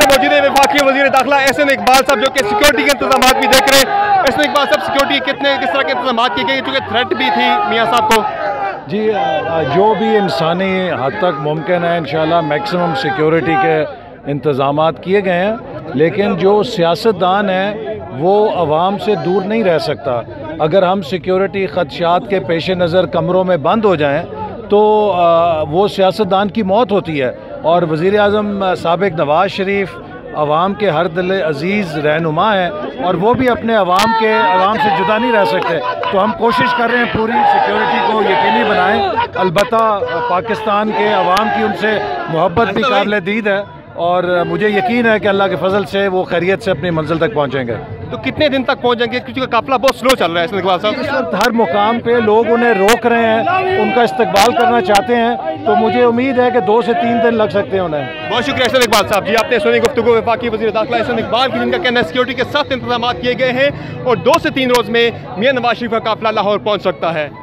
मौजूद है वफाकी वज़ीर दाखिला एहसन इकबाल साहब, जो कि सिक्योरिटी के इंतजाम भी देख रहे हैं। एहसन इकबाल साहब, सिक्योरिटी किस तरह के इंतजाम किए गए, क्योंकि थ्रेट भी थी मियाँ साहब को? जी, जो भी इंसानी हद तक मुमकिन है इंशाल्लाह मैक्सिमम सिक्योरिटी के इंतजाम किए गए हैं, लेकिन जो सियासतदान है वो आवाम से दूर नहीं रह सकता। अगर हम सिक्योरिटी ख़दशात के पेश नज़र कमरों में बंद हो जाएं तो वो सियासतदान की मौत होती है। और वज़ीर आज़म साबिक़ नवाज़ शरीफ आवाम के हर दिल अज़ीज़ रहनुमा है और वो भी अपने आवाम से जुदा नहीं रह सकते। तो हम कोशिश कर रहे हैं पूरी सिक्योरिटी को यकीनी बनाएं। अलबत्ता पाकिस्तान के आवाम की उनसे मोहब्बत भी काबिल दीद है और मुझे यकीन है कि अल्लाह के फजल से वो खैरियत से अपनी मंजिल तक पहुँचेंगे। तो कितने दिन तक पहुँचेंगे, क्योंकि काफिला बहुत स्लो चल रहा है इस वक्त? इस वक्त हर मुकाम पे लोग उन्हें रोक रहे हैं, उनका इस्तकबाल करना चाहते हैं, तो मुझे उम्मीद है कि 2 से 3 दिन लग सकते हैं उन्हें। बहुत शुक्रिया एहसन इकबाल साहब जी, आपने सुनी गुफ्तगू वफाकी वज़ीर दाखिला एहसन इकबाल की, जिनका कहना है सिक्योरिटी के सख्त इंतजाम किए गए हैं और 2 से 3 रोज़ में मियाँ नवाज शरीफ का काफिला लाहौर पहुँच सकता है।